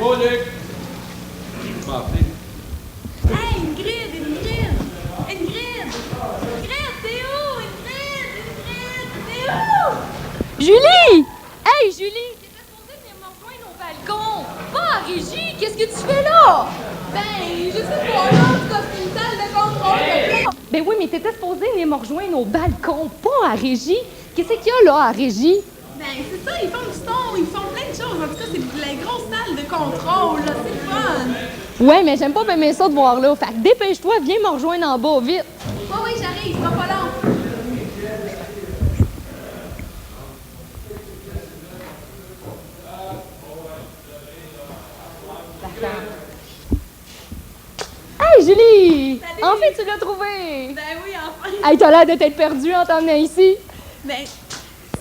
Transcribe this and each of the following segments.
beau, Luc! Parfait. Hey, Ingrid! Ingrid, t'es où? Ingrid, t'es où? Julie! Hey, Julie! T'étais supposée venir me rejoindre au balcon! Pas à Régie! Qu'est-ce que tu fais là? Ben, je sais pas, là, en tout cas, c'est une salle de contrôle. Ben oui, mais t'étais supposée venir me rejoindre au balcon, pas à Régie! Qu'est-ce qu'il y a là, à Régie? Ben, c'est ça, ils font du son, ils font plein de choses. En tout cas, c'est la grosse salle de contrôle, là, c'est le fun. Ouais, mais j'aime pas bien ça de voir là. Fait que dépêche-toi, viens me rejoindre en bas, vite! Oui, j'arrive, ça sera pas long. Hey, Julie! Salut! Enfin, tu l'as trouvé! Ben oui, enfin. Hey, t'as l'air de t'être perdue en t'emmenant ici. Ben,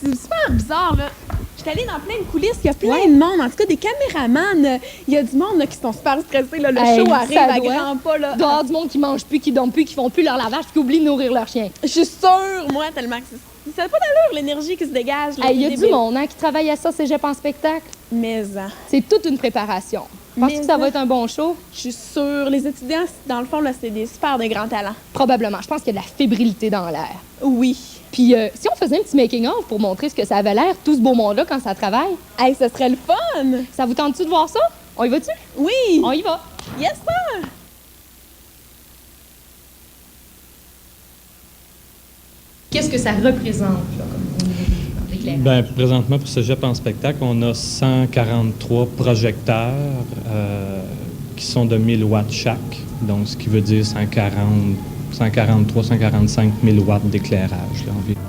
c'est super bizarre, là. J'étais allée dans plein de coulisses, il y a plein de monde, en tout cas des caméramans, il y a du monde là, qui sont super stressés, là, le Hey, show arrive ça à doit. grands pas. Là. Dehors du monde qui mange plus, qui dorment plus, qui font plus leur lavage, qui oublient de nourrir leur chien. Je suis sûre, moi, tellement que ça n'a pas d'allure, l'énergie qui se dégage. Là, Hey, il y a c'est du débile. monde hein, qui travaille à ça, Cégep en spectacle. Mais, C'est toute une préparation. Penses-tu que ça va être un bon show? je suis sûre, les étudiants, dans le fond, là, c'est des super de grands talents. Probablement. Je pense qu'il y a de la fébrilité dans l'air. Oui. Puis si on faisait un petit making-of pour montrer ce que ça avait l'air, tout ce beau monde-là, quand ça travaille, Hey, ce serait le fun! ça vous tente-tu de voir ça? On y va-tu? Oui! On y va. Yes, sir! Qu'est-ce que ça représente, là, comme l'éclairage? Bien, présentement, pour Cégep en spectacle, on a 143 projecteurs qui sont de 1000 watts chaque, donc ce qui veut dire 143, 145 000 watts d'éclairage là, environ.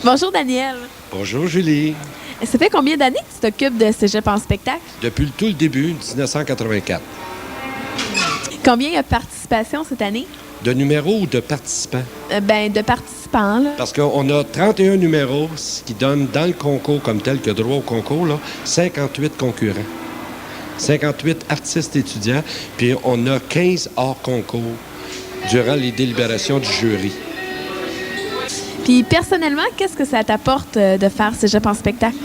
Bonjour, Daniel. Bonjour Julie. Ça fait combien d'années que tu t'occupes de Cégep en spectacle? Depuis tout le début, 1984. Combien il y a de participation cette année? De numéros ou de participants? Ben, de participants, là. Parce qu'on a 31 numéros, ce qui donne dans le concours comme tel que droit au concours, là, 58 concurrents. 58 artistes étudiants, puis on a 15 hors concours durant les délibérations du jury. Puis, personnellement, qu'est-ce que ça t'apporte de faire Cégep en spectacle?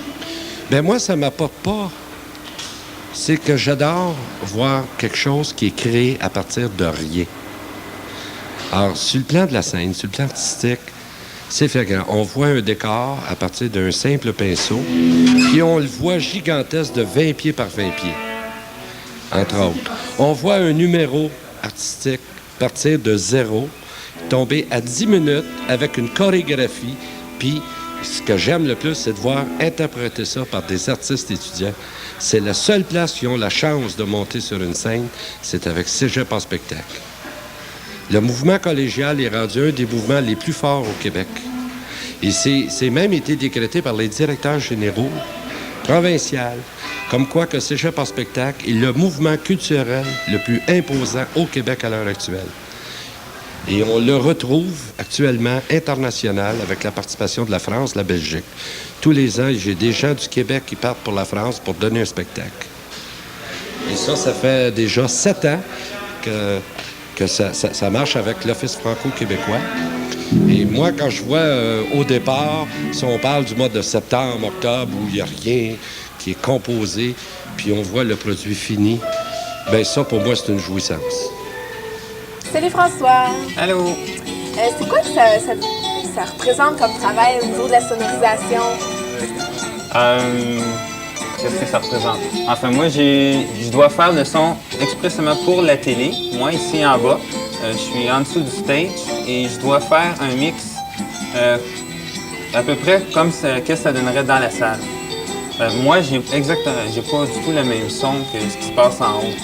Bien, moi, ça m'apporte pas. C'est que j'adore voir quelque chose qui est créé à partir de rien. Alors, sur le plan de la scène, sur le plan artistique, c'est flagrant. On voit un décor à partir d'un simple pinceau, puis on le voit gigantesque de 20 pieds par 20 pieds, entre autres. On voit un numéro artistique partir de zéro, tomber à 10 minutes avec une chorégraphie, puis ce que j'aime le plus, c'est de voir interpréter ça par des artistes étudiants. C'est la seule place qui ont la chance de monter sur une scène, c'est avec Cégep en spectacle. Le mouvement collégial est rendu un des mouvements les plus forts au Québec. Et c'est même été décrété par les directeurs généraux provinciaux, comme quoi que Cégep en spectacle est le mouvement culturel le plus imposant au Québec à l'heure actuelle. Et on le retrouve actuellement international avec la participation de la France, de la Belgique. Tous les ans, j'ai des gens du Québec qui partent pour la France pour donner un spectacle. Et ça fait déjà 7 ans que ça marche avec l'Office franco-québécois. Et moi, quand je vois au départ, si on parle du mois de septembre, octobre, où il n'y a rien qui est composé, puis on voit le produit fini, bien ça, pour moi, c'est une jouissance. Salut François. Allô? C'est quoi que ça représente comme travail au niveau de la sonorisation? Qu'est-ce que ça représente? Enfin, moi, je dois faire le son expressément pour la télé. Moi, ici en bas, je suis en dessous du stage et je dois faire un mix à peu près comme ce que ça donnerait dans la salle. Moi, j'ai pas du tout le même son que ce qui se passe en haut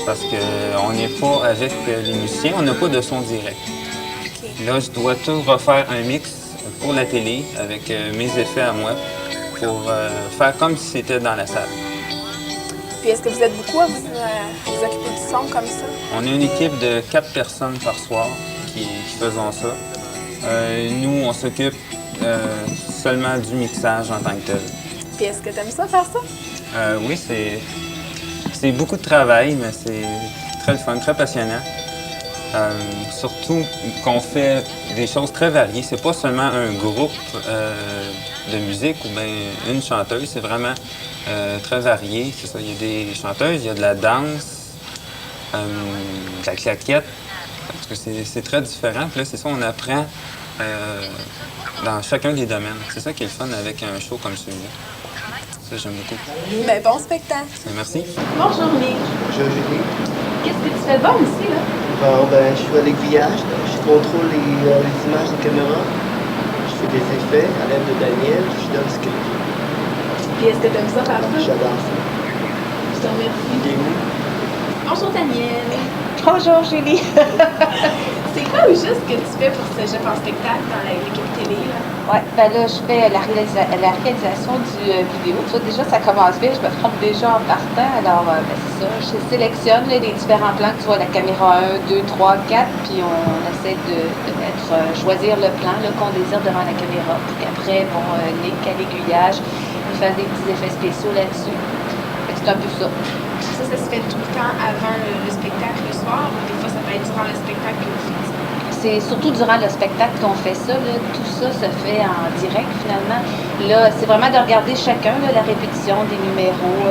parce qu'on n'est pas avec les musiciens, on n'a pas de son direct. OK. Là, je dois tout refaire un mix pour la télé avec mes effets à moi pour faire comme si c'était dans la salle. Puis est-ce que vous êtes beaucoup à vous occuper du son comme ça? On est une équipe de 4 personnes par soir qui faisons ça. Nous, on s'occupe seulement du mixage en tant que tel. Puis est-ce que tu aimes ça, faire ça? Oui, c'est beaucoup de travail, mais c'est très le fun, très passionnant. Surtout qu'on fait des choses très variées. C'est pas seulement un groupe de musique ou bien une chanteuse, c'est vraiment très varié. C'est ça, il y a des chanteuses, il y a de la danse, de la claquette. Parce que c'est très différent. Puis là, c'est ça, on apprend dans chacun des domaines. C'est ça qui est le fun avec un show comme celui-là. Ça, j'aime beaucoup. Ben, bon spectacle. Merci. Bonjour, Nick. Bonjour Julie. Qu'est-ce que tu fais de bon ici, là? Bon, ben, je suis à l'aiguillage. Je contrôle les images de caméra. Je fais des effets à l'aide de Daniel. Je suis dans le script. Puis est-ce que tu aimes ça, faire ça? J'adore ça. Je te remercie. Et vous? Bonjour, Daniel. Bonjour Julie. C'est quoi au juste que tu fais pour Cégep en spectacle dans l'équipe télé, là? Ouais, ben là, je fais la réalisation du vidéo. Ça, déjà, ça commence bien. Je me trompe déjà en partant. Alors, ben, c'est ça. Je sélectionne là, les différents plans que tu vois, la caméra 1, 2, 3, 4, puis on essaie de mettre, choisir le plan qu'on désire devant la caméra. Puis après, bon, Nick à l'aiguillage, il fait des petits effets spéciaux là-dessus. Fait que c'est un peu ça. Ça se fait tout le temps avant le spectacle, le soir, ou des fois, ça peut être durant le spectacle que vous faites ça? C'est surtout durant le spectacle qu'on fait ça. Là. Tout ça se fait en direct, finalement. Là, c'est vraiment de regarder chacun là, la répétition des numéros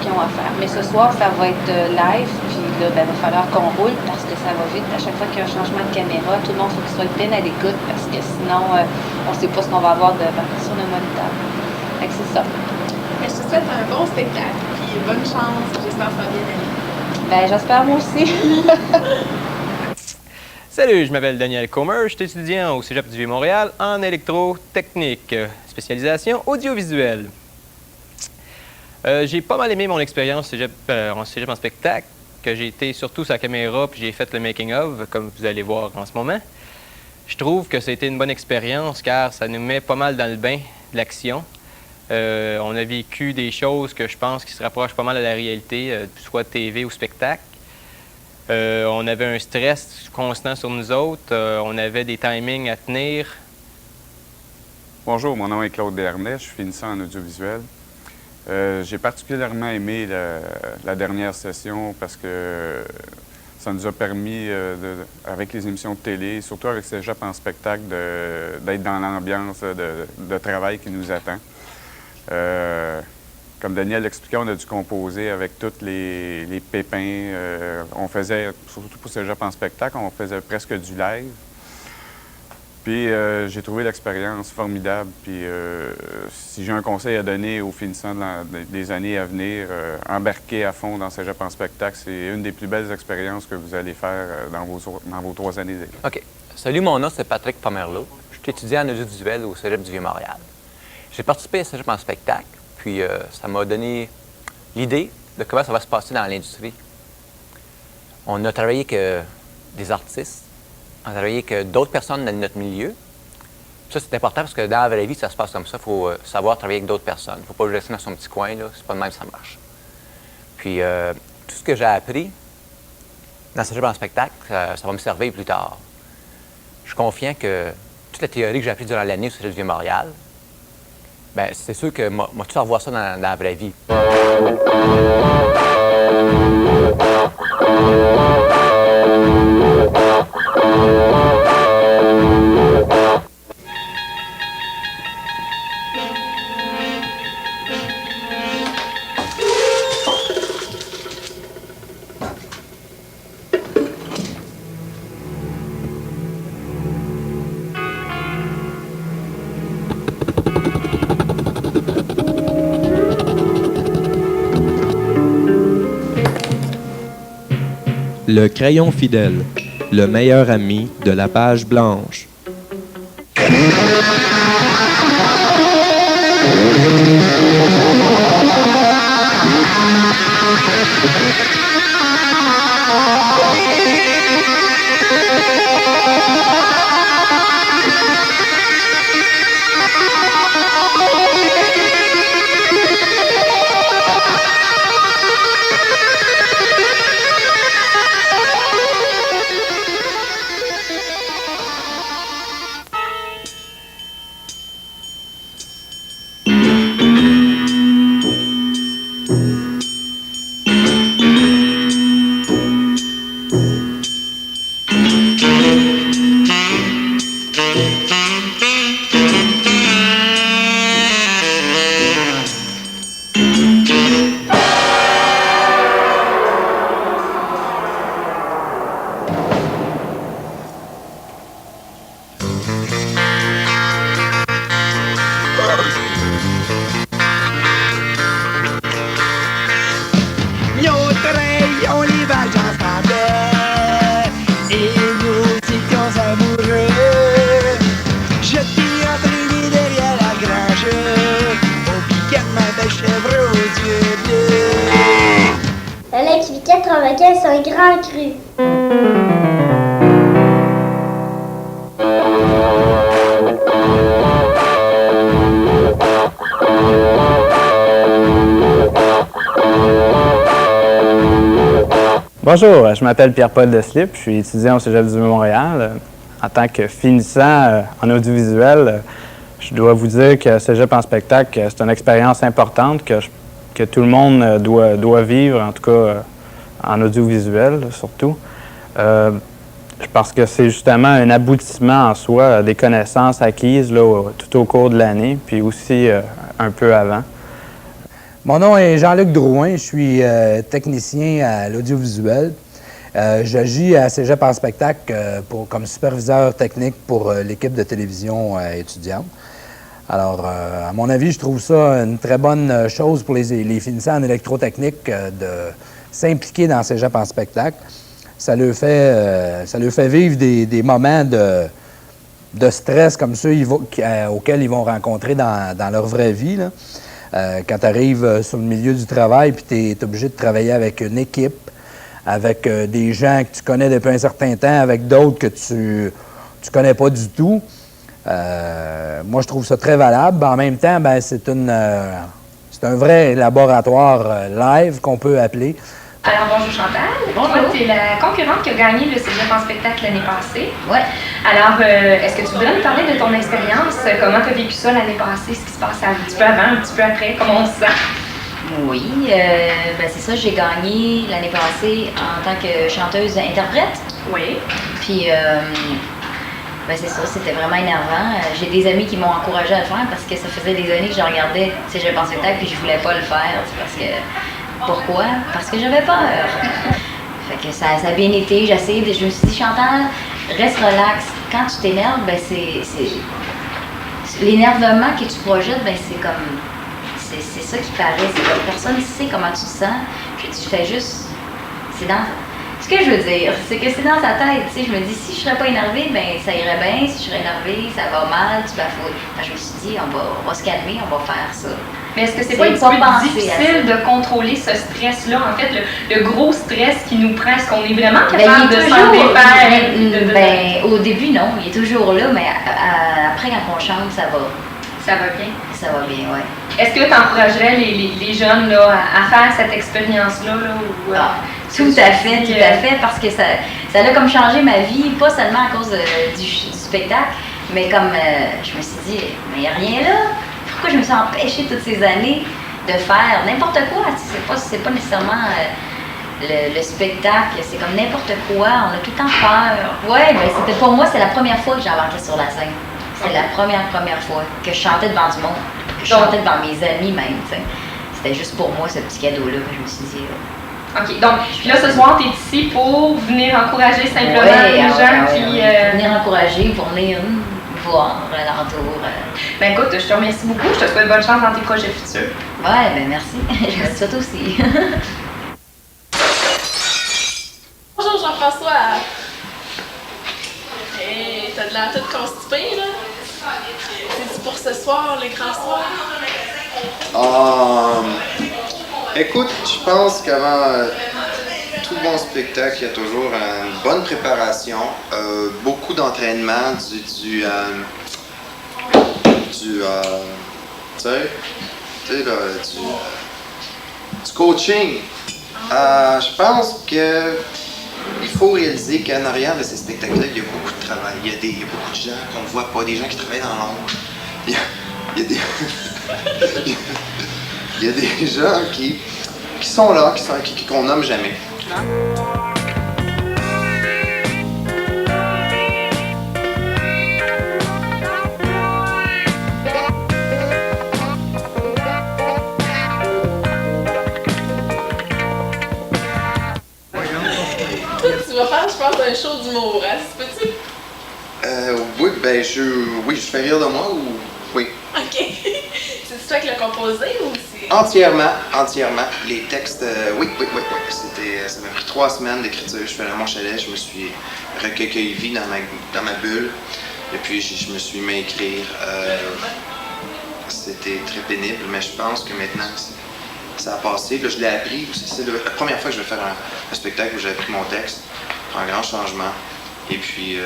qu'ils ont à faire. Mais ce soir, ça va être live, puis là, ben, il va falloir qu'on roule parce que ça va vite. À chaque fois qu'il y a un changement de caméra, tout le monde faut qu'il soit bien à l'écoute parce que sinon, on ne sait pas ce qu'on va avoir sur le moniteur. Fait que c'est ça. Mais je te souhaite un bon spectacle, puis bonne chance. J'espère que ça va bien aller. Ben, j'espère moi aussi. Salut, je m'appelle Daniel Comer, je suis étudiant au Cégep du Vieux-Montréal en électrotechnique, spécialisation audiovisuelle. J'ai pas mal aimé mon expérience en cégep en spectacle, que j'ai été surtout sur la caméra puis j'ai fait le making-of, comme vous allez voir en ce moment. Je trouve que ça a été une bonne expérience car ça nous met pas mal dans le bain de l'action. On a vécu des choses que je pense qui se rapprochent pas mal à la réalité, soit TV ou spectacle. On avait un stress constant sur nous autres. On avait des timings à tenir. Bonjour, mon nom est Claude Desharnais, je suis finissant en audiovisuel. J'ai particulièrement aimé la dernière session parce que ça nous a permis, avec les émissions de télé, surtout avec Cégep en spectacle, d'être dans l'ambiance de travail qui nous attend. Comme Daniel l'expliquait, on a dû composer avec tous les pépins. On faisait, surtout pour Cégep en spectacle, on faisait presque du live. Puis j'ai trouvé l'expérience formidable. Puis si j'ai un conseil à donner aux finissants des années à venir, embarquer à fond dans Cégep en spectacle, c'est une des plus belles expériences que vous allez faire dans vos 3 années d'école. OK. Salut, mon nom, c'est Patrick Pomerleau. Je suis étudiant en audiovisuel au Cégep du Vieux-Montréal. J'ai participé à Cégep en spectacle, puis ça m'a donné l'idée de comment ça va se passer dans l'industrie. On a travaillé avec des artistes, on a travaillé avec d'autres personnes dans notre milieu. Ça, c'est important parce que dans la vraie vie, ça se passe comme ça. Il faut savoir travailler avec d'autres personnes. Il ne faut pas rester dans son petit coin, là. C'est pas de même que ça marche. Puis, tout ce que j'ai appris dans Cégep en spectacle, ça va me servir plus tard. Je suis confiant que toute la théorie que j'ai appris durant l'année au Cégep du Vieux-Montréal, bien, c'est sûr que moi, tout revoir ça dans la vraie vie. Le crayon fidèle, le meilleur ami de la page blanche. C'est un grand cru. Bonjour, je m'appelle Pierre-Paul Deslip, je suis étudiant au Cégep du Montréal. En tant que finissant en audiovisuel, je dois vous dire que Cégep en spectacle, c'est une expérience importante que tout le monde doit vivre, en tout cas en audiovisuel surtout. Parce que c'est justement un aboutissement en soi des connaissances acquises là, tout au cours de l'année, puis aussi un peu avant. Mon nom est Jean-Luc Drouin, je suis technicien à l'audiovisuel. J'agis à Cégep en spectacle comme superviseur technique pour l'équipe de télévision étudiante. Alors, à mon avis, je trouve ça une très bonne chose pour les finissants en électrotechnique de s'impliquer dans Cégep en spectacle. Ça leur fait vivre des moments de stress comme ceux auxquels ils vont rencontrer dans leur vraie vie, là. Quand tu arrives sur le milieu du travail puis tu es obligé de travailler avec une équipe, avec des gens que tu connais depuis un certain temps, avec d'autres que tu connais pas du tout. Moi, je trouve ça très valable. En même temps, ben, c'est un vrai laboratoire live qu'on peut appeler. Alors, bonjour Chantal. Bonjour. Tu es la concurrente qui a gagné le Cégep en spectacle l'année passée. Oui. Alors, est-ce que tu voudrais nous parler de ton expérience? Comment tu as vécu ça l'année passée? Ce qui se passe un petit peu avant, un petit peu après? Comment on se sent? Oui, ben c'est ça, j'ai gagné l'année passée en tant que chanteuse-interprète. Oui. Puis, ben c'est ça, c'était vraiment énervant. J'ai des amis qui m'ont encouragée à le faire parce que ça faisait des années que je regardais Cégep en spectacle puis je voulais pas le faire. Parce que pourquoi? Parce que j'avais peur. Fait que ça a bien été. Je me suis dit, Chantal, reste relax. Quand tu t'énerves, ben l'énervement que tu projettes, ben c'est comme... C'est ça qui paraît. C'est comme personne ne sait comment tu te sens. Puis tu fais juste... C'est dans... Ce que je veux dire, c'est que c'est dans ta tête. Tu sais, je me dis, si je serais pas énervée, ben ça irait bien. Si je serais énervée, ça va mal, tu bafouilles. Je me suis dit, on va se calmer, on va faire ça. Mais est-ce que c'est pas un petit peu difficile de contrôler ce stress-là? En fait, le gros stress qui nous prend, est-ce qu'on est vraiment capable de s'en défaire? Ben, au début, non. Il est toujours là, mais après, quand on chante, ça va. Ça va bien? Ça va bien, oui. Est-ce que tu encouragerais les jeunes là, à faire cette expérience-là? Tout à fait, parce que ça a comme changé ma vie, pas seulement à cause du spectacle, mais comme je me suis dit, mais il n'y a rien là. Pourquoi je me suis empêchée toutes ces années de faire n'importe quoi? C'est pas nécessairement le spectacle, c'est comme n'importe quoi, on a tout le temps peur. Ouais, ben c'était pour moi, c'est la première fois que j'ai embarqué sur la scène. C'est la première fois que je chantais devant du monde, que je chantais devant mes amis même, t'sais. C'était juste pour moi ce petit cadeau-là, je me suis dit. OK, donc là ce soir, tu es ici pour venir encourager simplement les gens qui... Venir encourager, pour venir voir l'entour. Ben écoute, je te remercie beaucoup, je te souhaite bonne chance dans tes projets futurs. Ouais, ben merci, je me souhaite aussi. Bonjour l'air toute constipée, là. C'est pour ce soir, les grands soirs? Écoute, je pense qu'avant tout bon spectacle, il y a toujours une bonne préparation, beaucoup d'entraînement, du coaching. Je pense que il faut réaliser qu'en arrière de ces spectacles-là, il y a beaucoup de travail. Il y a beaucoup de gens qu'on ne voit pas, des gens qui travaillent dans l'ombre. Il y a des... il y a des gens qui sont là, qu'on nomme jamais. Tu vas faire, je pense, un show d'humour, hein? Peux-tu? Oui, je fais rire de moi ou... Oui. OK. C'est toi qui l'as composé ou c'est... Entièrement. Les textes, oui. Ça m'a pris 3 semaines d'écriture. Je faisais mon chalet, je me suis recueilli dans ma bulle. Et puis, je me suis mis à écrire. C'était très pénible, mais je pense que maintenant, ça a passé. Là, je l'ai appris. C'est la première fois que je vais faire un spectacle où j'ai appris mon texte. Un grand changement. Et puis,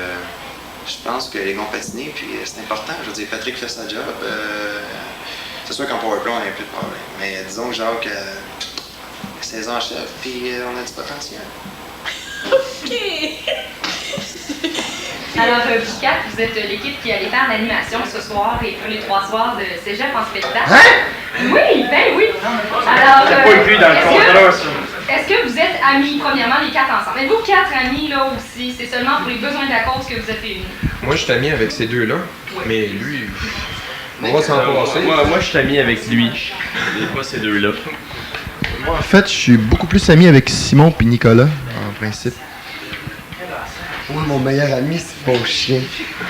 je pense que les gars ont patiné, puis c'est important. Je veux dire, Patrick fait sa job. C'est sûr qu'en PowerPoint, on n'a plus de problème. Mais disons que Jacques, 16 ans chef, puis on a du potentiel. OK! Alors, vous quatre, vous êtes l'équipe qui allait faire l'animation ce soir et pour les 3 soirs de Cégep en spectacle. Hein? Oui, ben oui! Alors, t'as pas écrit dans le contrat, ça. Est-ce que vous êtes amis, premièrement, les 4 ensemble? Êtes-vous 4 amis, là, aussi? C'est seulement pour les besoins de la cause que vous êtes réunis? Moi, je suis ami avec ces deux-là, mais lui, on va s'en passer. Moi, je suis ami avec lui, et pas ces deux-là. Moi, en fait, je suis beaucoup plus ami avec Simon puis Nicolas, en principe. Oui, mon meilleur ami, c'est mon chien.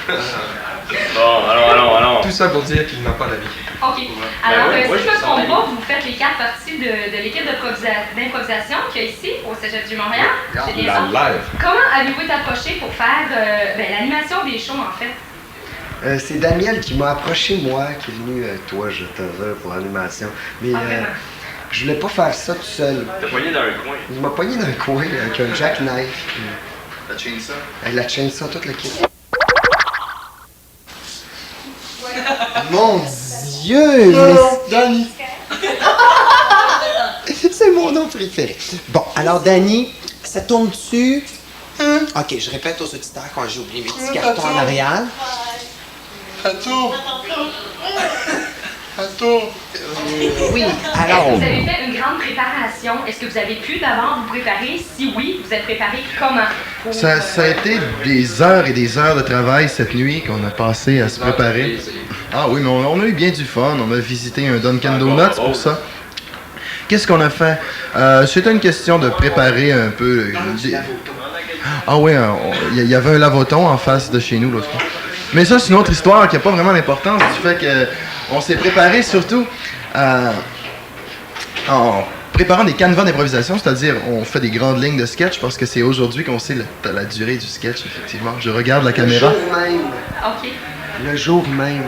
Bon, allons. Tout ça pour dire qu'il n'a pas d'avis. OK. Alors, si je ne me trompe pas, vous faites les 4 parties de l'équipe d'improvisation qu'il y a ici, au Cégep du Montréal. C'est bien ça? Live. Comment avez-vous été approché pour faire l'animation des shows, en fait? C'est Daniel qui m'a approché, moi, qui est venu, toi, je te veux pour l'animation. Mais je voulais pas faire ça tout seul. T'as pogné dans un coin. Il m'a pogné dans un coin avec un jackknife. La chainsaw? La chainsaw, toute l'équipe. Mon Dieu! Danny! C'est mon nom préféré. Bon, alors, Danny, ça tourne-tu? OK, je répète aux auditeurs quand j'ai oublié mes petits cartons en arrière. Attends! Oui, alors... Vous avez fait une grande préparation. Est-ce que vous avez pu d'avance vous préparer? Si oui, vous êtes préparé comment? Ça a été des heures et des heures de travail cette nuit qu'on a passé à se préparer. Ah oui, mais on a eu bien du fun. On a visité un Dunkin' Donuts pour ça. Qu'est-ce qu'on a fait? C'était une question de préparer un peu... Ah oui, il y avait un lavoton en face de chez nous l'autre fois. Mais ça, c'est une autre histoire qui n'a pas vraiment d'importance du fait qu'on s'est préparé surtout en préparant des canevas d'improvisation, c'est-à-dire on fait des grandes lignes de sketch parce que c'est aujourd'hui qu'on sait la durée du sketch, effectivement. Je regarde la caméra. Le jour même. OK. Le jour même.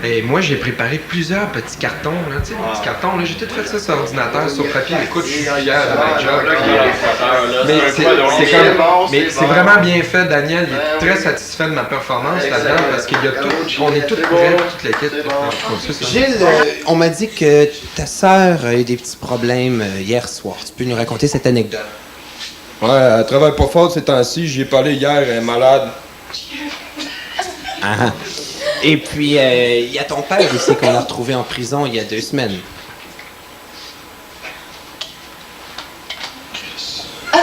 Et moi, j'ai préparé plusieurs petits cartons, là, tu sais, des petits cartons, là. J'ai tout fait ça sur ordinateur, sur papier. Écoute, je suis fier de ma job. Mais c'est vraiment bien fait, Daniel. Il est très satisfait de ma performance là-dedans parce qu'il y a tout, on est tous prêts, toute l'équipe. Gilles, on m'a dit que ta sœur a eu des petits problèmes hier soir. Tu peux nous raconter cette anecdote? Ouais, elle travaille pas fort ces temps-ci. J'y ai parlé hier, elle est malade. Ah. Et puis, il y a ton père aussi qu'on a retrouvé en prison il y a 2 semaines. Vous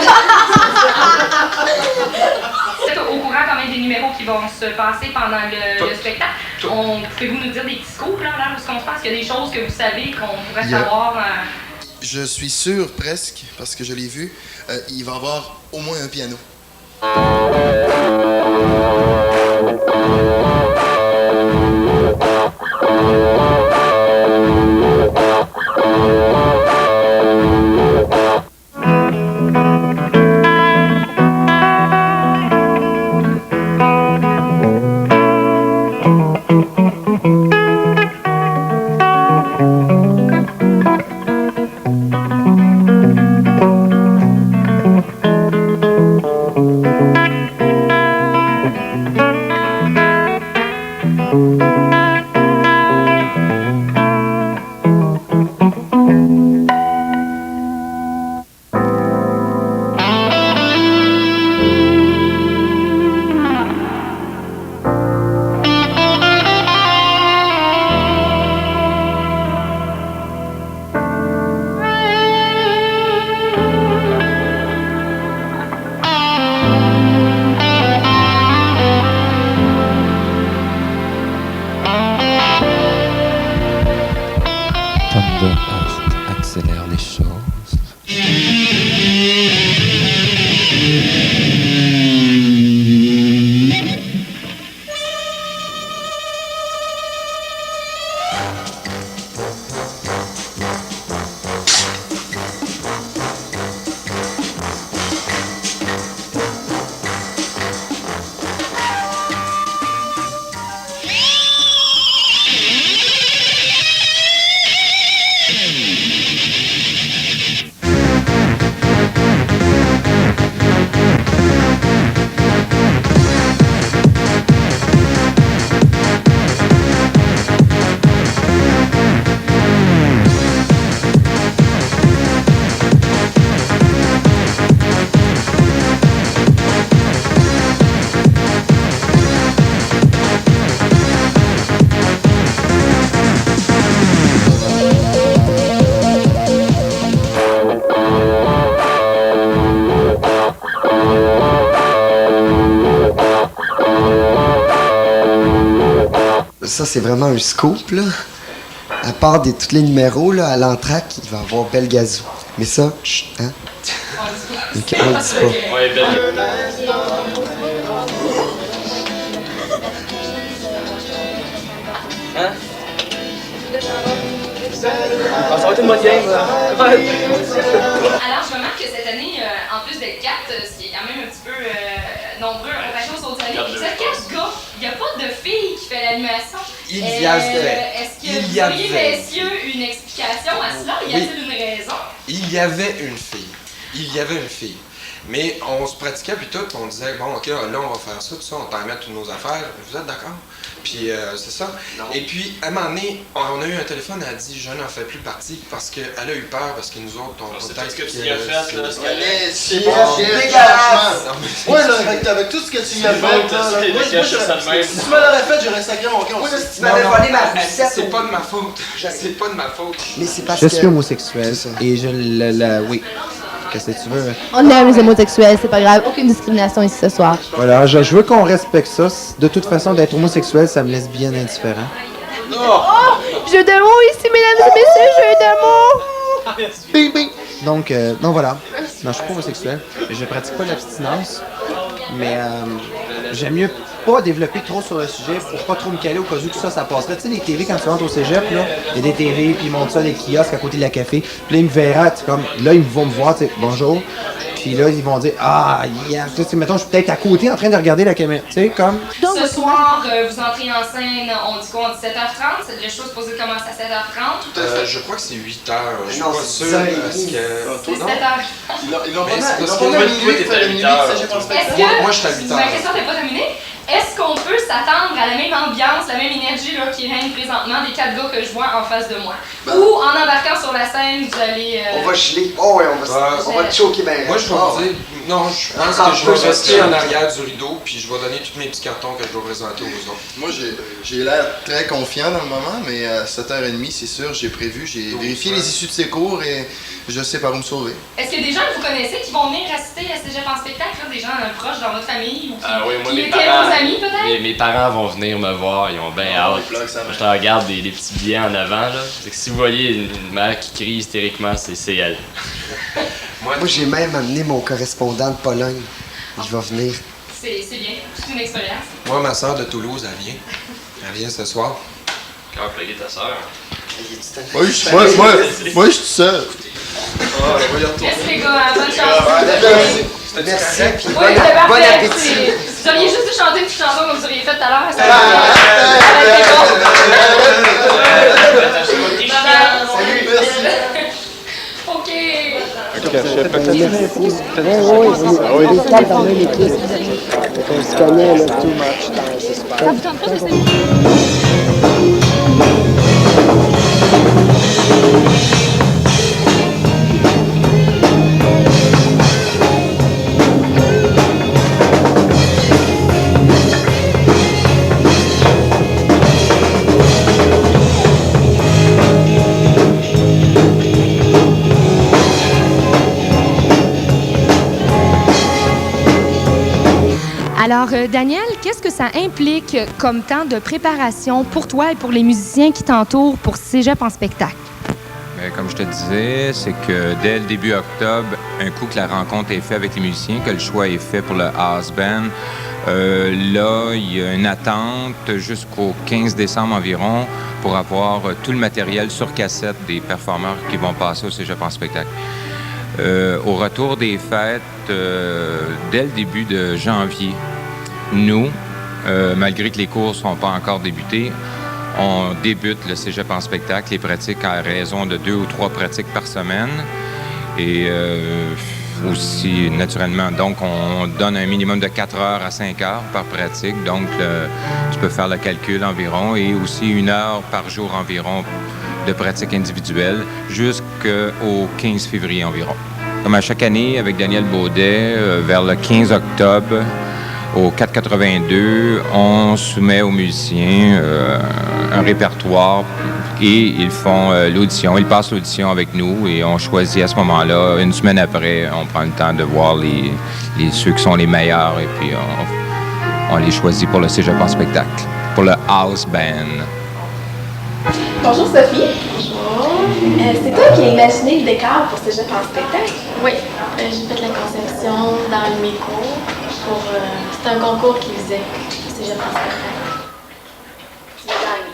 êtes au courant quand même des numéros qui vont se passer pendant le spectacle. Pouvez-vous nous dire des petits scoops, là, où est-ce qu'on se passe? Il y a des choses que vous savez qu'on pourrait savoir? Je suis sûr, presque, parce que je l'ai vu, il va y avoir au moins un piano. ça, c'est vraiment un scoop, là. À part tous les numéros, là, à l'entraque, il va y avoir Belgazou. Mais ça, chut, hein? Ok, on le dit pas. Ouais, Belgazou. Hein? Ah, ça va être une bonne game, là. Alors, je remarque que cette année, en plus d'être 4, ce qui est quand même un petit peu nombreux en relation aux autres années, vous êtes 4 gars. Il n'y a pas de fille qui fait l'animation. Il y avait. Est-ce que vous auriez, messieurs, une explication à cela? Y a-t-il une raison? Il y avait une fille. Il y avait une fille. Mais on se pratiquait, puis tout, on disait, bon, OK, là, on va faire ça, tout ça, on t'en met toutes nos affaires. Vous êtes d'accord? Puis c'est ça. Non. Et puis, à un moment donné, on a eu un téléphone, elle a dit, je n'en fais plus partie, parce qu'elle a eu peur, parce que nous autres, on peut-être... C'est ce que tu y as fait, là. C'est dégueulasse! Ouais, là, avec tout ce que tu y as fait, là, si tu me l'aurais fait, j'aurais sacré mon camp. Si tu m'avais volé ma poussette, c'est pas de ma faute. C'est pas de ma faute. Mais c'est parce que... Je suis homosexuel, et je oui. Qu'est-ce que tu veux? On aime les homosexuels, c'est pas grave. Aucune discrimination ici ce soir. Voilà, je veux qu'on respecte ça. De toute façon, d'être homosexuel, ça me laisse bien indifférent. Oh! Jeu de mots ici, mesdames et messieurs, jeu de mots! Bing, bing! Donc voilà. Non, je suis pas homosexuel. Je pratique pas l'abstinence. Mais j'aime mieux pas développer trop sur le sujet pour pas trop me caler au cas où tout ça passerait. Tu sais, les TV, quand tu rentres au cégep, là, il y a des TV, puis ils montent ça, des kiosques à côté de la café. Puis là, ils me verront, comme, là, ils vont me voir, tu sais, bonjour. Puis là, ils vont dire, ah, yeah. Tu sais, mettons, je suis peut-être à côté en train de regarder la caméra, tu sais, comme. Ce soir, vous entrez en scène, on dit quoi, 17h30? C'est déjà chose supposée commencer à 7h30? Je crois que c'est 8h. Je suis Non, pas c'est sûr, 10h30. parce que... C'est 7h30. Ils l'ont Mais c'est parce pas que mis à minuit, faire une minute, ça, j'ai pensé. Moi, je suis à 8h. Ma question n'est pas terminée. Est-ce qu'on peut s'attendre à la même ambiance, la même énergie là, qui règne présentement des 4 gars que je vois en face de moi? Ou en embarquant sur la scène, vous allez... On va geler. Oh ouais, on va te choquer bien. Moi, je vais vous dire... Non, je pense que je vais rester en arrière du rideau, puis je vais donner tous mes petits cartons que je vais présenter aux autres. Moi, j'ai l'air très confiant dans le moment, mais à 7h30, c'est sûr, j'ai vérifié les issues de ses cours et je sais par où me sauver. Est-ce qu'il y a des gens que vous connaissez qui vont venir assister à Cégep en spectacle, là, des gens proches dans votre famille ou oui, moi, qui étaient vos amis peut-être? Mes parents vont venir me voir, ils ont bien hâte. Je te regarde des petits billets en avant, là. C'est que si vous voyez une mère qui crie hystériquement, c'est elle. Moi, j'ai même amené mon correspondant de Pologne. Il va venir. C'est bien, c'est une expérience. Moi, ma soeur de Toulouse, elle vient. Elle vient ce soir. Cœur plagué ta soeur. Moi, je suis tout seul. Merci les gars, bonne chance. Merci, puis Oui, bon parfait. appétit. Vous auriez juste dû chanter une petite chanson comme vous auriez fait tout à l'heure. Ça Salut, merci. OK. On se connaît, là, too much. Ça vous tente pas d'essayer? Alors, Daniel, qu'est-ce que ça implique comme temps de préparation pour toi et pour les musiciens qui t'entourent pour Cégep en spectacle? Bien, comme je te disais, c'est que dès le début octobre, un coup que la rencontre est faite avec les musiciens, que le choix est fait pour le house band, là, il y a une attente jusqu'au 15 décembre environ pour avoir tout le matériel sur cassette des performeurs qui vont passer au Cégep en spectacle. Au retour des fêtes, dès le début de janvier, nous, malgré que les cours ne sont pas encore débutés, on débute le Cégep en spectacle, les pratiques à raison de 2 ou 3 pratiques par semaine. Et aussi, naturellement, donc, on donne un minimum de 4 heures à 5 heures par pratique. Donc, tu peux faire le calcul environ. Et aussi 1 heure par jour environ de pratique individuelle jusqu'au 15 février environ. Comme à chaque année, avec Daniel Baudet, vers le 15 octobre, au 482, on soumet aux musiciens un répertoire et ils font l'audition. Ils passent l'audition avec nous et on choisit à ce moment-là. Une semaine après, on prend le temps de voir ceux qui sont les meilleurs et puis on les choisit pour le Cégep en spectacle. pour le house band. Bonjour Sophie. Bonjour. C'est toi qui as imaginé le décor pour Cégep en spectacle? Oui, j'ai fait la conception dans mes cours. C'était un concours qui faisait Cégep en spectacle. Tu l'as gagné.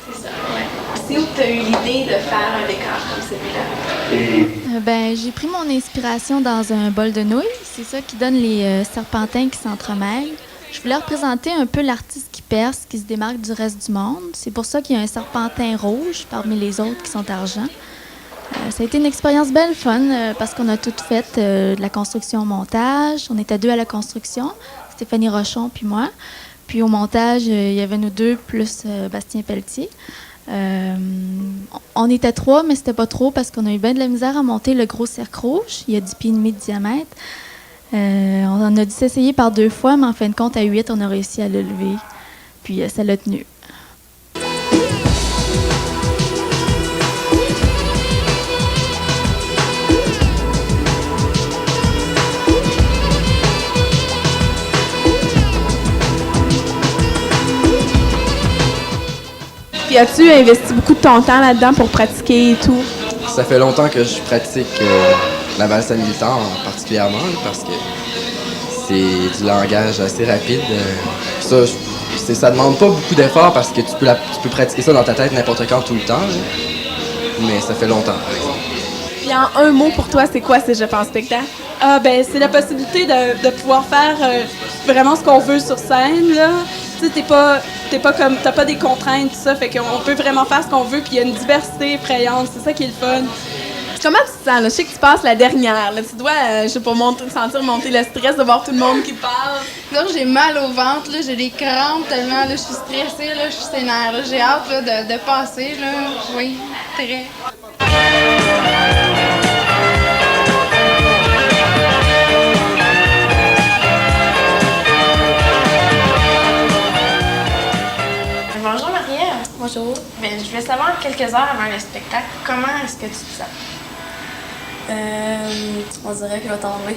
C'est ça, ouais. C'est où tu as eu l'idée de faire un décor comme celui-là? J'ai pris mon inspiration dans un bol de nouilles. C'est ça qui donne les serpentins qui s'entremêlent. Je voulais représenter un peu l'artiste qui perce, qui se démarque du reste du monde. C'est pour ça qu'il y a un serpentin rouge parmi les autres qui sont argent. Ça a été une expérience belle, fun, parce qu'on a tout fait, de la construction au montage. On était 2 à la construction, Stéphanie Rochon puis moi. Puis au montage, il y avait nous 2 plus Bastien Pelletier. On était 3, mais c'était pas trop parce qu'on a eu bien de la misère à monter le gros cercle rouge. Il y a 10 pieds et demi de diamètre. On a dû s'essayer par 2 fois, mais en fin de compte, à 8, on a réussi à le lever. Puis ça l'a tenu. Puis as-tu investi beaucoup de ton temps là-dedans pour pratiquer et tout? Ça fait longtemps que je pratique la valse à mi-temps particulièrement parce que c'est du langage assez rapide. Ça demande pas beaucoup d'efforts parce que tu peux pratiquer ça dans ta tête n'importe quand, tout le temps. Là. Mais ça fait longtemps, par exemple. Puis en un mot pour toi, c'est quoi Cégep en spectacle? C'est la possibilité de pouvoir faire vraiment ce qu'on veut sur scène, là. Tu sais, t'as pas des contraintes, tout ça, fait qu'on peut vraiment faire ce qu'on veut, puis il y a une diversité effrayante, c'est ça qui est le fun. Comment tu te sens, là? Je sais que tu passes la dernière, là. Tu dois, je sais pas, sentir monter le stress de voir tout le monde qui parle. Là, j'ai mal au ventre, là, j'ai des crampes tellement, là, je suis stressée, là, je suis sénère, là. J'ai hâte, là, de passer, là. Oui, très. Bonjour Marie-Ève. Bonjour. Je voulais savoir quelques heures avant le spectacle, comment est-ce que tu te sens? On dirait que je vais tomber.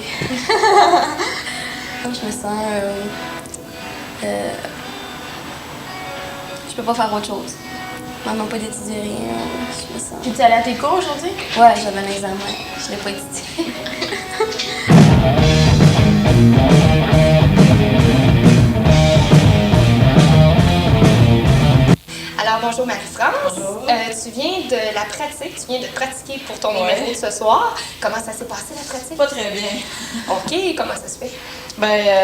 Je me sens... je peux pas faire autre chose. Maintenant, pas d'étudier rien. Je me sens... Es-tu allée à tes cours aujourd'hui? Ouais, j'avais un examen. Je l'ai pas étudié. Alors, bonjour Marie-France. Bonjour. Tu viens de la pratique, tu viens de pratiquer pour ton numéro de ce soir. Comment ça s'est passé la pratique? Pas très bien. OK, comment ça se fait?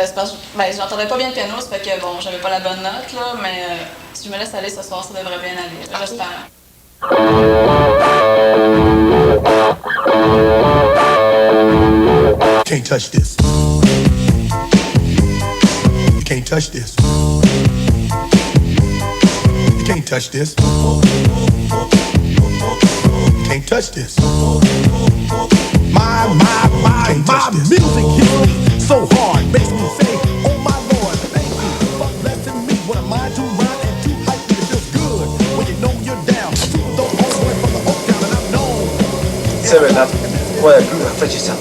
C'est parce que j'entendais pas bien le piano, ça fait que bon, j'avais pas la bonne note, là, mais si je me laisse aller ce soir, ça devrait bien aller. Okay. J'espère. Can't touch this. You can't touch this. You can't touch this. Can't touch this. My music hits me so hard, makes me say, oh my Lord, thank you for blessing me. What a mind to rhyme and to hype me, it feels good when you know you're down. Don't hold from the Oak Town and I'm known. Fair enough. Ouais, fais ça.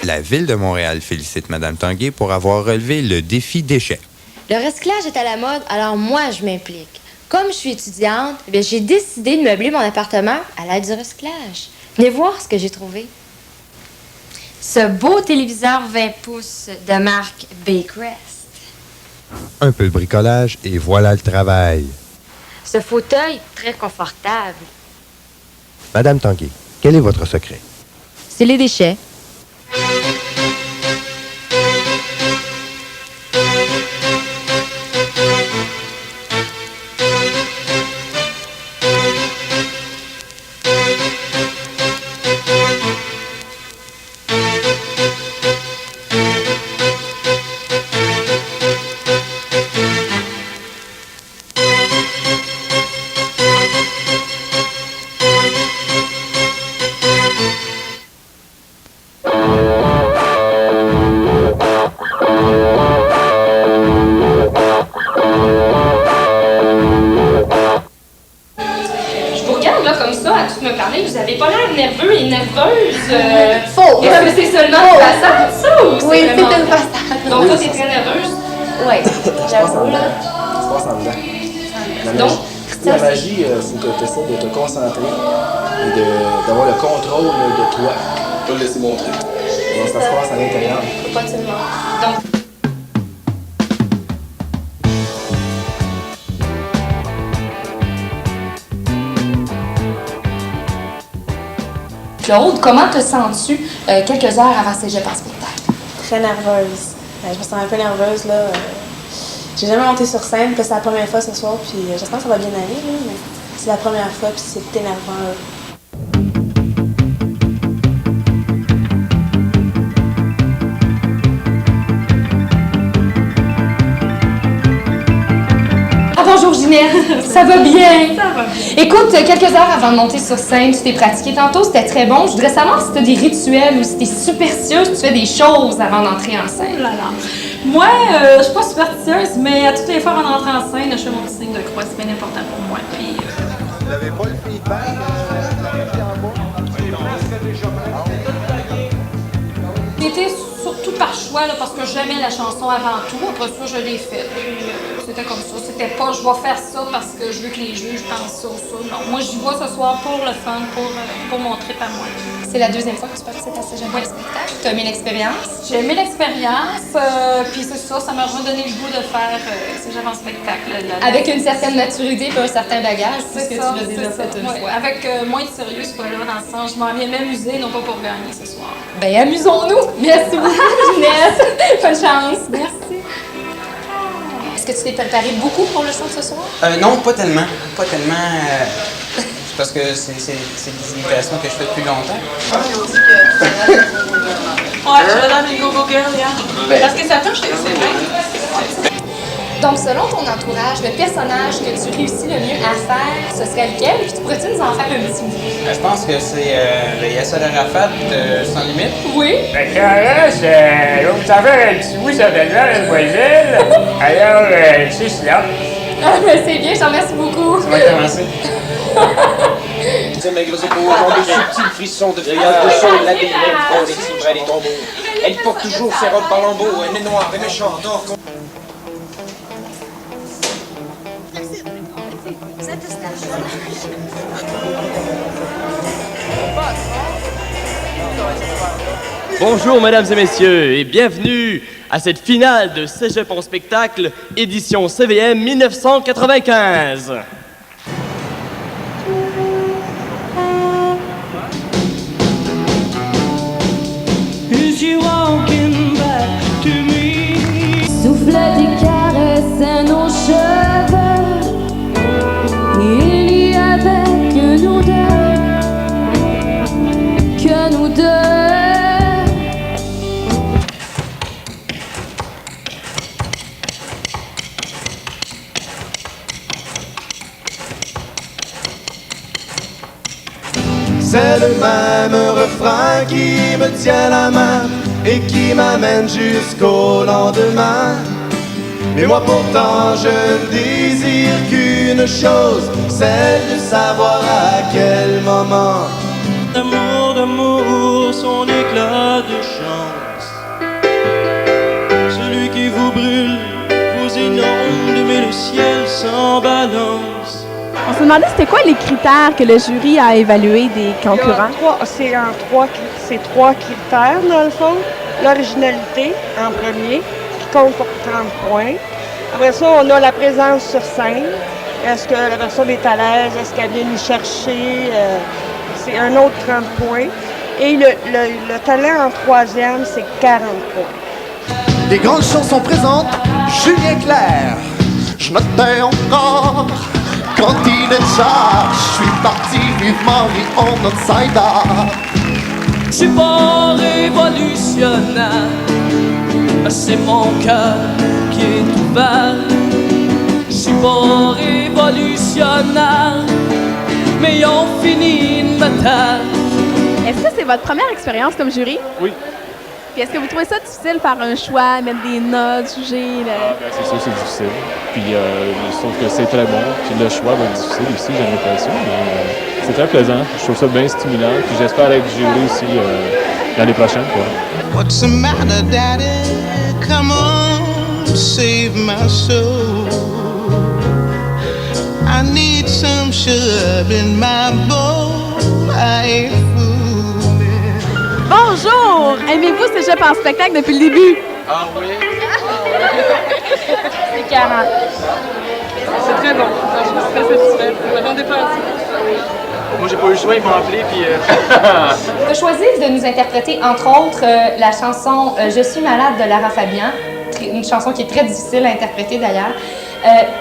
La Ville de Montréal félicite Mme Tanguay pour avoir relevé le défi déchets. Le recyclage est à la mode, alors moi, je m'implique. Comme je suis étudiante, j'ai décidé de meubler mon appartement à l'aide du recyclage. Venez voir ce que j'ai trouvé. Ce beau téléviseur 20 pouces de marque Baycrest. Un peu de bricolage et voilà le travail. Ce fauteuil très confortable. Madame Tanguay, quel est votre secret? C'est les déchets. Faux! Est-ce que c'est seulement une façade, ça, ou Oui, c'est c'est vraiment... une façade. Donc toi, t'es très nerveuse? Oui, j'avoue, là. Ça se passe en dedans. Donc, La magie, il faut que tu essaies de te concentrer et d'avoir le contrôle de toi. Pas le laisser montrer. Donc, ça se passe à l'intérieur. Faut pas que tu le montres. donc... Claude, comment te sens-tu quelques heures avant Cégep en spectacle? Très nerveuse. Je me sens un peu nerveuse, là. J'ai jamais monté sur scène, puis c'est la première fois ce soir, puis j'espère que ça va bien aller, là, mais c'est la première fois, puis c'est énervant, là. Bonjour Ginette, ça va bien? Ça va bien. Écoute, quelques heures avant de monter sur scène, tu t'es pratiqué tantôt, c'était très bon. Je voudrais savoir si tu as des rituels ou si tu es superstitieuse, tu fais des choses avant d'entrer en scène. Oh là là. Moi, je suis pas superstitieuse, mais à toutes les fois en entrant en scène, je fais mon petit signe de croix, c'est bien important pour moi. Puis, Vous n'avez pas le feedback en bas? C'était surtout par choix, là, parce que j'aimais la chanson avant tout. Après ça, je l'ai faite. C'était comme ça. C'était pas je vais faire ça parce que je veux que les juges pensent ça ou ça. Non, moi, j'y vais ce soir pour le fun, pour mon trip à moi. C'est la deuxième fois que tu participes à Cégep en spectacle. Tu as aimé l'expérience? J'ai aimé l'expérience, puis c'est ça, ça m'a redonné le goût de faire Cégep en spectacle. Avec une certaine maturité et un certain bagage, puisque tu ça, l'as déjà c'est fait ça. une Ouais, fois. avec moins de sérieux, c'est pas là, dans le sens, je m'en viens m'amuser, non pas pour gagner ce soir. Ben, amusons-nous! Merci beaucoup, Ginette! Bonne chance! Merci! Est-ce que tu t'es préparé beaucoup pour le show de ce soir? Non, pas tellement. Pas tellement. C'est parce que c'est des imitations que je fais depuis longtemps. Ouais, je vais dans les Go-Go Girls, hier. Parce que ça touche, c'est vrai. Donc, selon ton entourage, le personnage que tu réussis le mieux à faire, ce serait lequel? Puis tu pourrais-tu nous en faire un petit bout? Je pense que c'est le Yasser Arafat de Sans Limite. Oui. Vous savez, un petit bout, ça fait bien, mademoiselle. Alors, c'est cela. Ah, ben c'est bien, je t'en remercie beaucoup. Ça va commencer. Ces maigres épaules ont de subtils frissons de feuillage de saule, la délivrée, frôle et cibrets les tombeaux. Elle porte toujours ses robes par lambeaux, elle est noire et méchante, or qu'on... Bonjour mesdames et messieurs et bienvenue à cette finale de Cégep en spectacle, édition CVM 1995. Souffle des caresses à nos cheveux. Il n'y avait que nous deux. Que nous deux. C'est le même refrain qui me tient la main et qui m'amène jusqu'au lendemain. Mais moi pourtant je ne désire qu'une chose, celle de savoir à quel moment. D'amour, d'amour, son éclat de chance. Celui qui vous brûle, vous inonde, mais le ciel s'en balance. On se demandait c'était quoi les critères que le jury a évalués des concurrents? C'est trois critères dans le fond. L'originalité en premier, qui compte pour 30 points. Après ça, on a la présence sur scène. Est-ce que la personne est à l'aise? Est-ce qu'elle vient nous chercher? C'est un autre 30 points. Et le talent en troisième, c'est 40 points. Les grandes chansons présentes, Julien Clerc. Je notais encore quand il est tard. Je suis parti vivement en outsider. Je suis pas révolutionnaire, c'est mon cœur qui est ouvert. Je suis pas révolutionnaire, mais ils ont fini de me taire. Est-ce que c'est votre première expérience comme jury? Oui. Puis est-ce que vous trouvez ça difficile faire un choix, mettre des notes, juger? C'est sûr, c'est difficile. Puis, sauf que c'est très bon. Puis le choix va être difficile aussi, j'ai l'impression. Mais C'est très plaisant. Je trouve ça bien stimulant. Puis j'espère être jury aussi l'année prochaine. Quoi. What's the matter, Daddy? Come on, save my soul. I need some sugar in my bowl. I ain't fooling. Bonjour! Aimez-vous Cégep en spectacle depuis le début? Ah oui? C'est 40. C'est très bon. Je suis très satisfaite. Je m'attendais pas à ça. Moi, j'ai pas eu le choix, ils m'ont appelé, puis... Tu as choisi de nous interpréter, entre autres, la chanson « Je suis malade » de Lara Fabian, une chanson qui est très difficile à interpréter d'ailleurs.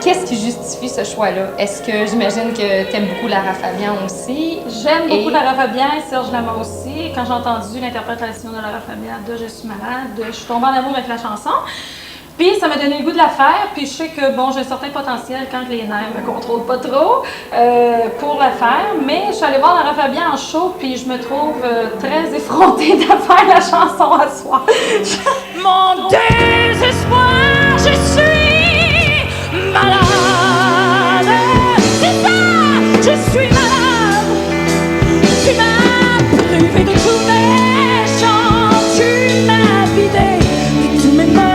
Qu'est-ce qui justifie ce choix-là? Est-ce que j'imagine que tu aimes beaucoup Lara Fabian aussi? J'aime beaucoup Lara Fabian et Serge Lama aussi. Quand j'ai entendu l'interprétation de Lara Fabian de « Je suis malade », je suis tombée en amour avec la chanson. Puis ça m'a donné le goût de la faire, puis je sais que bon, j'ai un certain potentiel quand les nerfs me contrôlent pas trop pour la faire, mais je suis allée voir Lara Fabian en show, puis je me trouve très effrontée de faire la chanson à soi. Mon désespoir, je suis malade, c'est ça, je suis malade, tu m'as privé de tous mes chants, tu m'as vidé de tous mes mots.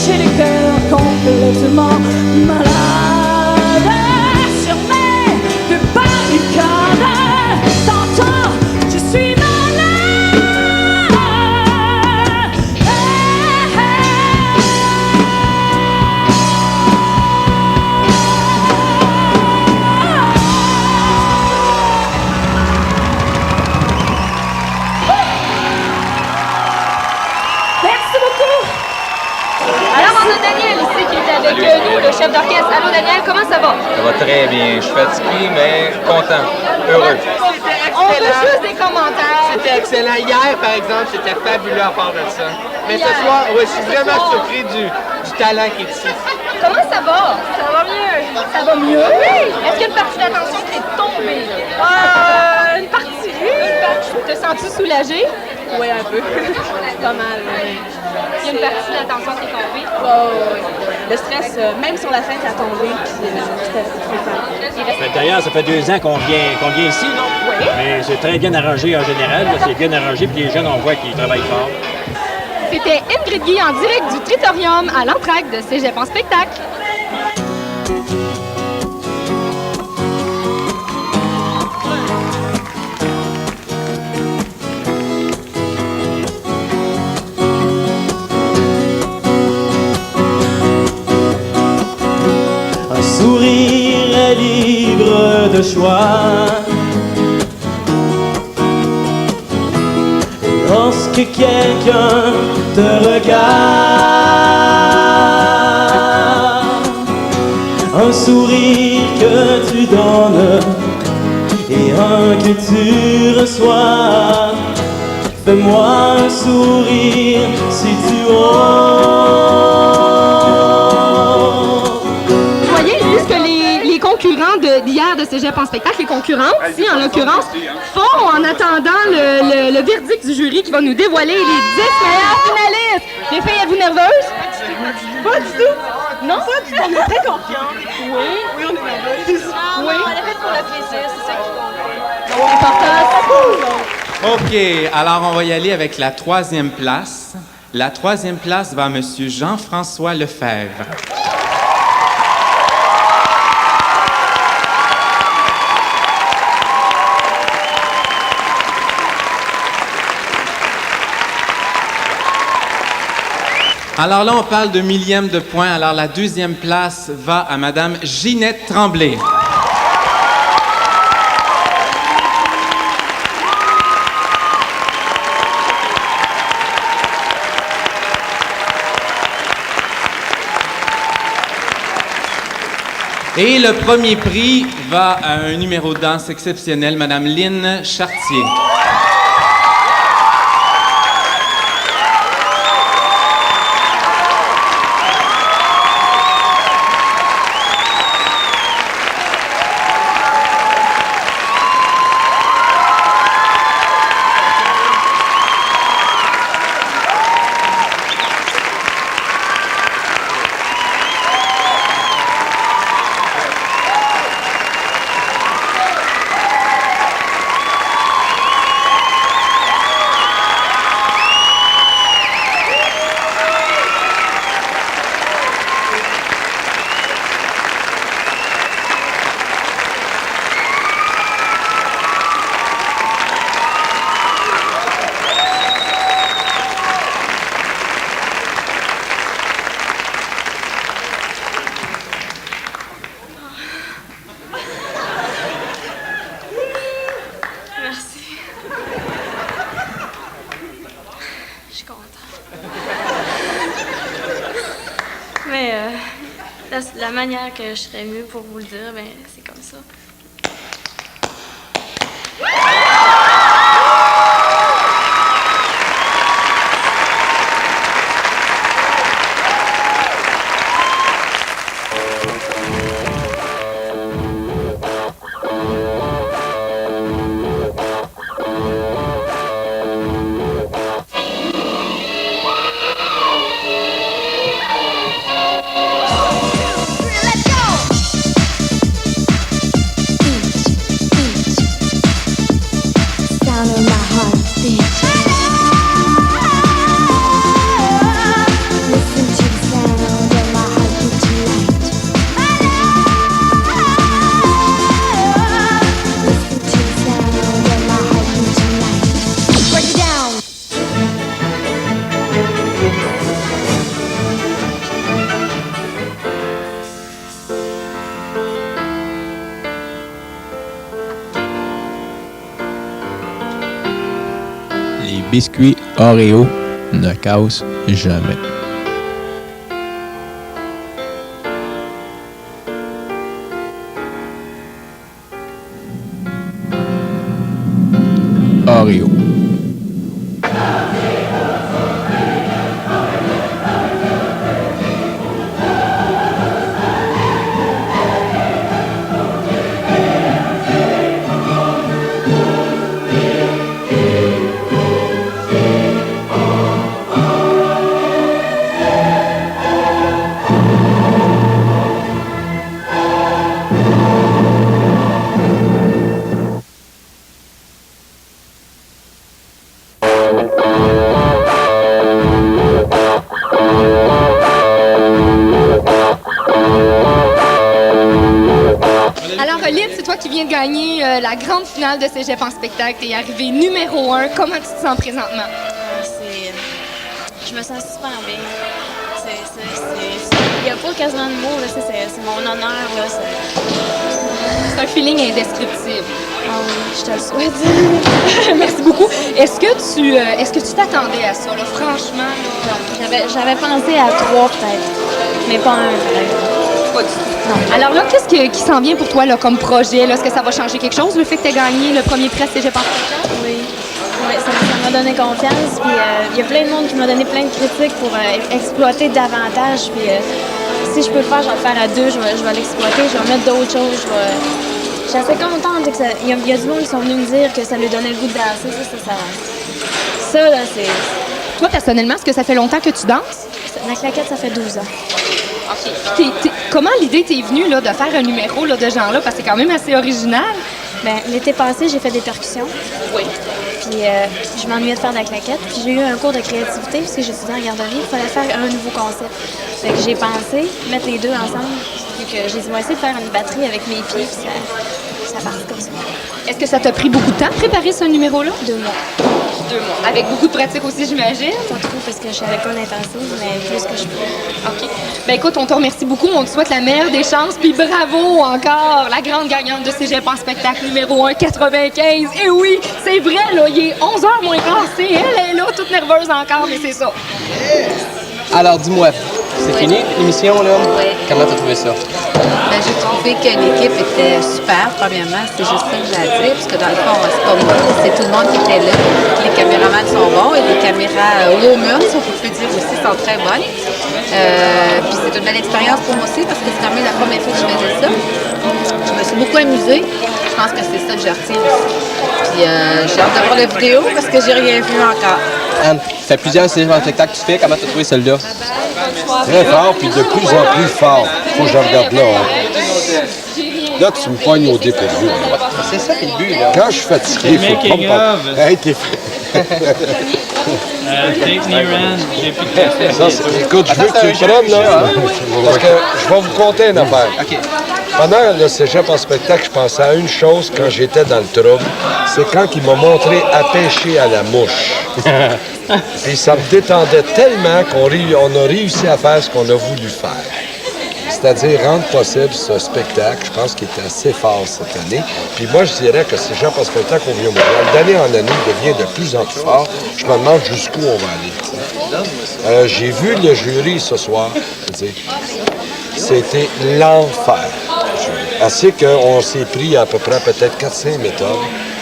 J'ai le cœur complètement malade. Sur mes deux barricades, t'entends, je suis malade. Merci beaucoup. Alors, on a Daniel ici qui est avec nous, le chef d'orchestre. Allô, Daniel, comment ça va? Ça va très bien. Je suis fatigué, mais content, heureux. On veut juste des commentaires. C'était excellent. Hier, par exemple, c'était fabuleux à part de ça. Mais ce soir, ouais, je suis vraiment surpris du talent qui est ici. Comment ça va? Ça va mieux. Ça va mieux? Oui! Est-ce qu'il y a une partie d'attention qui est tombée? Une partie. Te sens-tu soulagée? Oui, un peu. Pas mal. Il y a une partie de l'attention qui est tombée? Oui. Le stress, même sur la fin, ça a tombé. Puis c'était très fun. D'ailleurs, ça fait 2 ans qu'on vient ici, non? Oui. Mais c'est très bien arrangé en général. C'est bien arrangé, puis les jeunes, on voit qu'ils travaillent fort. C'était Ingrid Guy en direct du Tritorium à l'entraque de Cégep en spectacle. Un sourire est libre de choix. Lorsque quelqu'un te regarde, un sourire que tu donnes et un que tu reçois. Fais-moi un sourire si tu oses. Vous voyez, c'est ce que les concurrents d'hier de Cégep en spectacle, les concurrentes, ici en l'occurrence, font en attendant le verdict du jury qui va nous dévoiler les 10 meilleurs finalistes. Les filles, êtes-vous nerveuses? Pas du tout. Non? Pas du tout. On est très confiants. Oui, on est nerveuses. Oui. On est fait pour le plaisir, c'est ça qui compte. OK, alors on va y aller avec la 3e place. La 3e place va à M. Jean-François Lefebvre. Alors là, on parle de millième de point. Alors la 2e place va à Mme Ginette Tremblay. Et le premier prix va à un numéro de danse exceptionnel, Mme Lynne Chartier. Mais la manière que je serais mieux pour vous le dire, ben c'est comme ça. Les biscuits Oreo ne cassent jamais. Oreo. Alors, Lynn, c'est toi qui viens de gagner la grande finale de Cégep en spectacle. T'es arrivée numéro 1. Comment tu te sens présentement? Je me sens super bien. Il n'y a pas quasiment de mots, là. C'est mon honneur, là. C'est un feeling indescriptible. Ah oui, je te le souhaite. Merci beaucoup. Est-ce que tu t'attendais à ça, là? Franchement, là? J'avais pensé à 3 peut-être, mais pas un peut-être. Pas du tout. Non. Alors là, qu'est-ce qui s'en vient pour toi là, comme projet? Là? Est-ce que ça va changer quelque chose, le fait que tu aies gagné le premier prix à Cégep en spectacle? Oui. Ouais, ça m'a donné confiance. Puis il y a plein de monde qui m'a donné plein de critiques pour exploiter davantage. Puis si je peux le faire, je vais le faire à 2. Je vais l'exploiter. Je vais mettre d'autres choses. Je suis assez contente. Il y a du monde qui sont venus me dire que ça lui donnait le goût de danser. Ça là, c'est... Toi, personnellement, est-ce que ça fait longtemps que tu danses? La claquette, ça fait 12 ans. OK. Comment l'idée t'est venue là, de faire un numéro là, de genre-là? Parce que c'est quand même assez original. Bien, l'été passé, j'ai fait des percussions. Oui. Puis je m'ennuyais de faire de la claquette. Puis j'ai eu un cours de créativité parce que j'étudiais en garderie. Il fallait faire un nouveau concept. Fait que j'ai pensé mettre les deux ensemble. Puis que j'ai dit, moi, essayer de faire une batterie avec mes pieds. Puis ça partit comme ça. Est-ce que ça t'a pris beaucoup de temps de préparer ce numéro-là? 2 mois. 2 mois. Avec beaucoup de pratique aussi, j'imagine? Pas trop parce que je suis à l'école intensive, mais plus que je peux. OK. Ben écoute, on te remercie beaucoup. On te souhaite la meilleure des chances. Puis bravo encore, la grande gagnante de Cégep en spectacle numéro 1, 95. Et oui, c'est vrai, là, il est 11h moins quart. C'est elle est là, toute nerveuse encore, mais c'est ça. Alors, dis-moi, c'est fini l'émission, là? Oui. Comment t'as trouvé ça? Ben, j'ai trouvé que l'équipe était super, premièrement. C'est juste ça que j'ai à dire, parce que dans le fond, c'est pas moi, c'est tout le monde qui était là. Les caméramans sont bons et les caméras Roman, si on peut dire aussi, sont très bonnes. Puis c'est une belle expérience pour moi aussi, parce que c'est quand même la première fois que je faisais ça. Je me suis beaucoup amusée. Je pense que c'est ça que je retiens aussi. Puis j'ai hâte de voir la vidéo, parce que j'ai rien vu encore. Anne, ça fait plusieurs séries en spectacle que tu fais. Comment t'as trouvé celle-là? Très fort, puis de plus en plus fort. Faut que je regarde là. Hein. Là, tu me pognes au dépourvu. C'est ça qui est le but, là. Quand je suis fatigué, il faut pas me parler. Hey, t'es Take me around. J'ai plus de ça, écoute, je veux que tu me prennes, là. Parce que je vais vous conter une affaire. Pendant le cégep en spectacle, je pensais à une chose quand j'étais dans le trouble. C'est quand il m'a montré à pêcher à la mouche. Puis ça me détendait tellement qu'on a réussi à faire ce qu'on a voulu faire. c'est-à-dire rendre possible ce spectacle. Je pense qu'il était assez fort cette année. Puis moi, je dirais que Cégep en spectacle au Vieux-Montréal, d'année en année, devient de plus en plus fort. Je me demande jusqu'où on va aller. J'ai vu le jury ce soir. Je veux dire, c'était l'enfer. Assez qu'on s'est pris à peu près peut-être 4-5 méthodes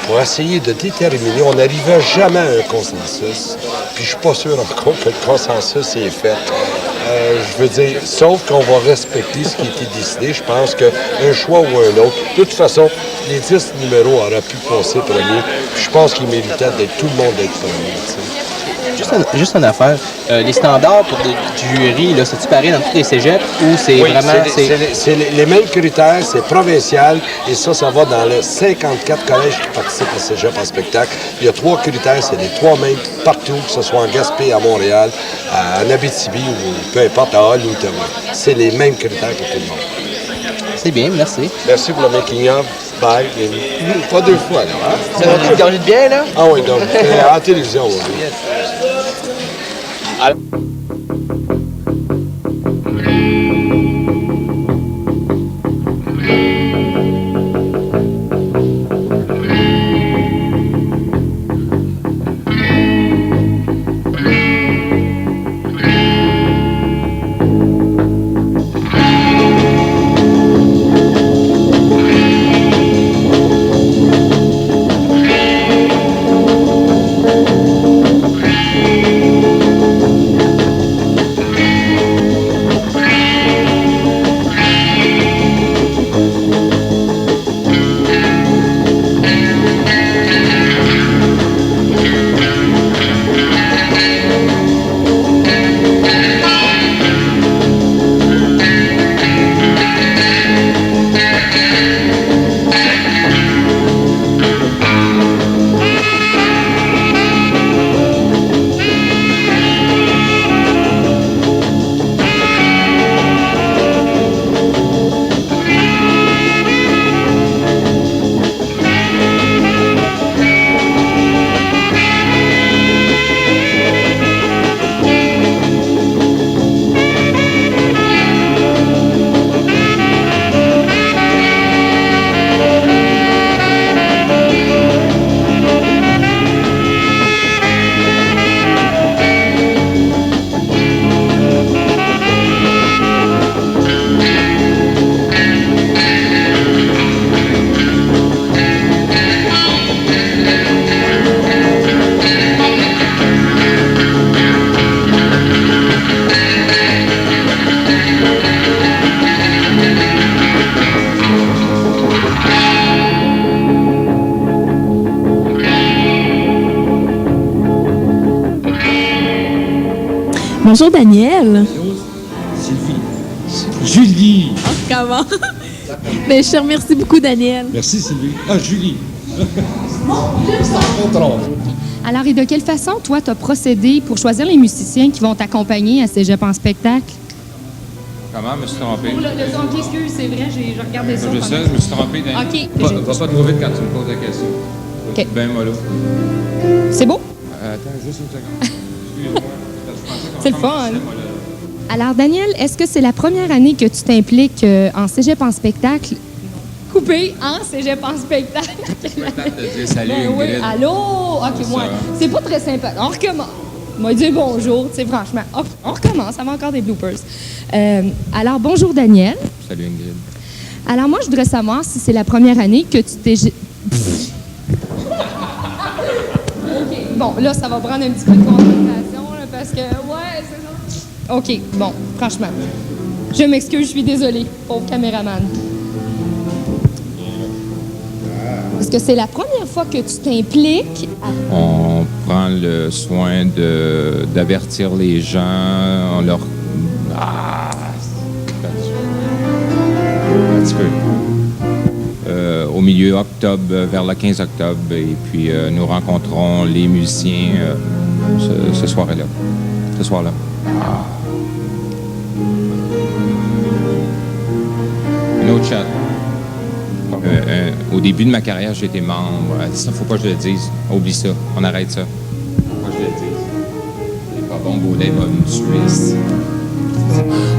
pour essayer de déterminer. On n'arrivait jamais à un consensus. Puis je suis pas sûr encore que le consensus est fait. Je veux dire, sauf qu'on va respecter ce qui a été décidé. Je pense qu'un choix ou un autre, de toute façon, les 10 numéros auraient pu passer premier. Puis je pense qu'ils méritaient d'être tout le monde d'être premier. T'sais. Juste une affaire. Les standards pour du jury, là, c'est-tu pareil dans tous les cégeps ou c'est vraiment... C'est les mêmes critères, c'est provincial, et ça va dans les 54 collèges qui participent au cégep en spectacle. Il y a 3 critères, c'est les 3 mêmes partout, que ce soit en Gaspé, à Montréal, en Abitibi ou peu importe, à Hall ou Ottawa. C'est les mêmes critères pour tout le monde. C'est bien, merci. Merci pour le making-of. Bye. Pas 2 fois, là. Hein? C'est une gorgée de bière, là? Ah oui, donc, en télévision, oui. Bonjour Daniel. Sylvie. Julie. Oh, comment? Mais je te remercie beaucoup Daniel. Merci Sylvie. Ah, Julie. Alors, et de quelle façon, toi, tu as procédé pour choisir les musiciens qui vont t'accompagner à Cégep en spectacle? Comment? Je me suis trompé. Oh, le son, excuse, c'est vrai, j'ai regardé ça. Je sais, je me suis trompé. OK. Va pas trop vite quand tu me poses la question. OK. Ben mollo. C'est beau? Attends, juste une seconde. Excuse-moi. C'est le fun. Alors, Daniel, est-ce que c'est la première année que tu t'impliques en Cégep en spectacle? Coupé en Cégep en spectacle. Salut, ben oui. Allô? OK, moi, c'est pas très sympa. On recommence. On m'a dit bonjour, tu sais, franchement. On recommence, ça va encore des bloopers. Alors, bonjour, Daniel. Salut, Ingrid. Alors, moi, je voudrais savoir si c'est la première année que tu t'es... OK, bon, là, ça va prendre un petit peu de concentration, là, parce que, ouais, c'est ça. OK, bon, franchement. Je m'excuse, je suis désolée, pauvre caméraman. Est-ce que c'est la première fois que tu t'impliques? On prend le soin d'avertir les gens, on leur... Ah! Un petit peu. Au milieu octobre, vers le 15 octobre, et puis nous rencontrons les musiciens ce soir-là. Ce soir-là. Ah. Un autre chat. Au début de ma carrière, j'étais membre. Ça, faut pas que je le dise. Oublie ça. On arrête ça. Faut pas que je le dise. C'est pas bon, Baudin va me tuer.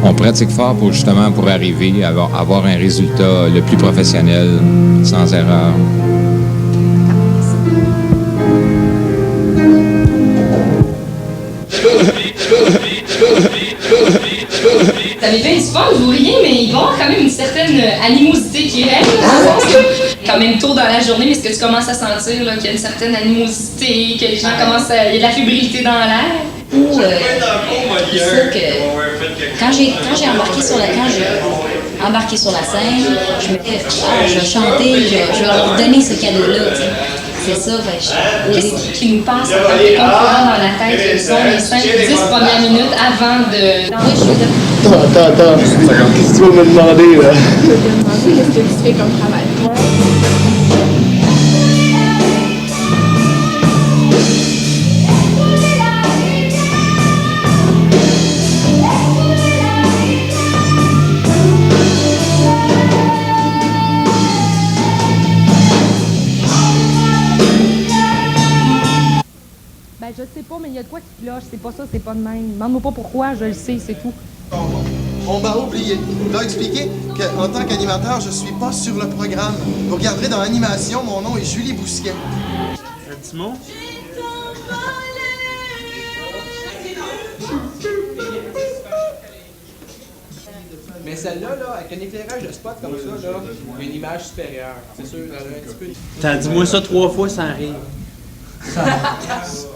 On pratique fort pour justement pour arriver à avoir un résultat le plus professionnel, sans erreur. Ça m'est bien du fun, vous riez, mais il va y avoir quand même une certaine animosité qui règne. Quand même tôt dans la journée, mais est-ce que tu commences à sentir qu'il y a une certaine animosité, que les gens commencent à... Il y a de la fébrilité dans l'air? Ou il faut que quand j'ai embarqué sur la scène, je me disais, je vais chanter, je vais leur donner ce cadeau-là. C'est ça, Qu'est-ce qui nous passe en tant que concurrent dans la tête? Quelles sont les 5-10 premières minutes avant de... Attends. Qu'est-ce que tu vas me demander, là? Je vais te demander qu'est-ce que tu fais comme travail. Ben, je sais pas, mais il y a de quoi qui cloche. C'est pas ça, c'est pas de même. Demande-moi pas pourquoi, je le sais, c'est tout. On m'a oublié. Je dois expliquer qu'en tant qu'animateur, je suis pas sur le programme. Vous regarderez dans l'animation, mon nom est Julie Bousquet. Un petit mot? Mais celle-là, là, avec un éclairage de spot comme ça, là, une image supérieure. C'est sûr, elle a un petit peu... T'as dit moi ça 3 fois sans rire.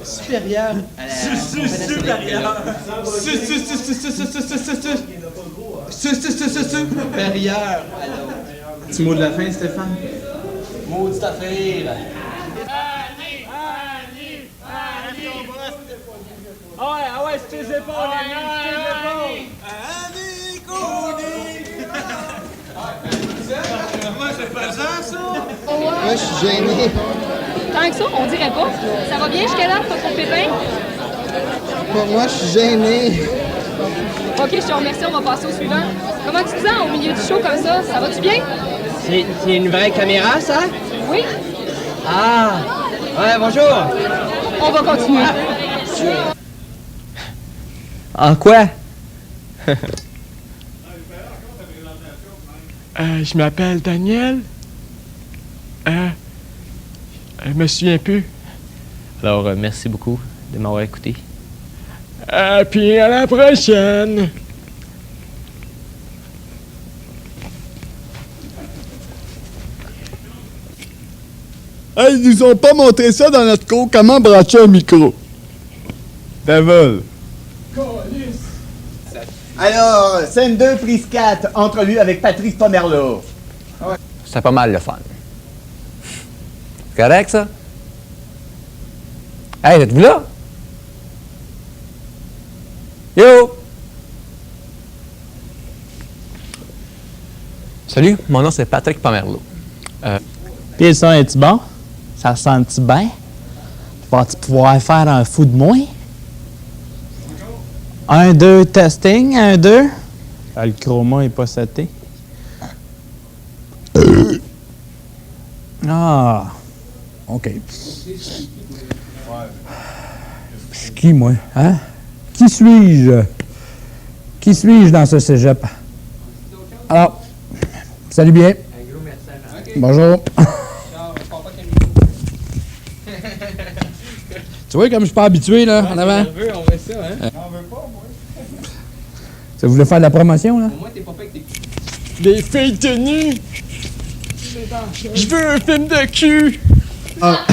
Supérieure à la... Supérieure. Supérieure. Petit mot de la fin, Stéphane? Maudite affaire. Ah ouais, c'est tes épaules, Moi, c'est pas ça? Moi, je suis gêné. Tant que ça, on dirait pas. Ça va bien jusqu'à là, pas trop pépin? Moi, je suis gêné. Ok, je te remercie, on va passer au suivant. Comment tu te sens au milieu du show comme ça? Ça va-tu bien? C'est une vraie caméra, ça? Oui. Ah! Ouais, bonjour! On va continuer. En quoi? Je m'appelle Daniel. Je me souviens plus. Alors, merci beaucoup de m'avoir écouté. Puis à la prochaine! Hey, ils nous ont pas montré ça dans notre cours, comment brancher un micro. Devil. Alors, scène 2, prise 4, entrevue avec Patrice Pomerleau. C'est pas mal le fun. C'est correct, ça? Hey, êtes-vous là? Yo! Salut, mon nom c'est Patrick Pomerleau. Puis le son, est-tu bon? Ça sent-tu bien? Vas-tu pouvoir faire un fou de moi? 1, 2, testing, 1, 2. Le chroma est pas seté. Ah, OK. C'est qui, moi? Hein? Qui suis-je? Qui suis-je dans ce cégep? Alors, salut bien. Bonjour. Tu vois comme je suis pas habitué, là, en avant? On veut ça, hein? On veut pas, moi. Ça voulait faire de la promotion, là? Au moins, t'es pas fait avec tes culs. Des filles tenues! Je veux un film de cul! Ah.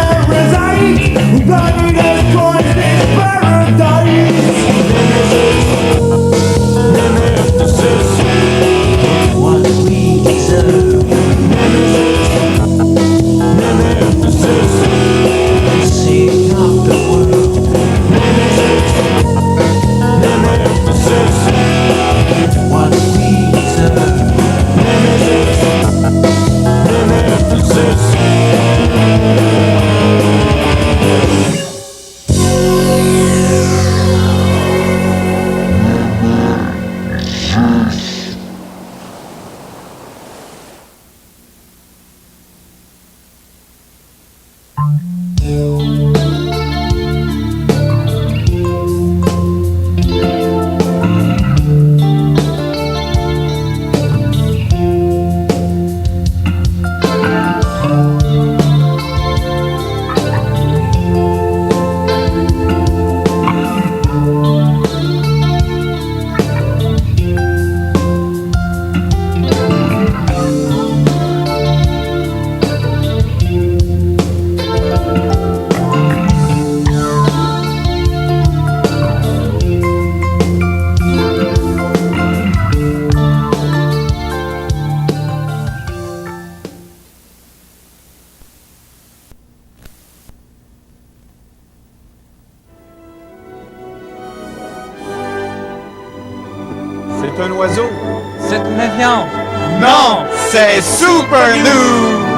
parasite who blinded us towards this paradise. Nemesis, what we deserve. Nemesis, seeing of the world. Nemesis, what we deserve. Nemesis. C'est un oiseau. C'est une avion. Non, c'est Super Nous.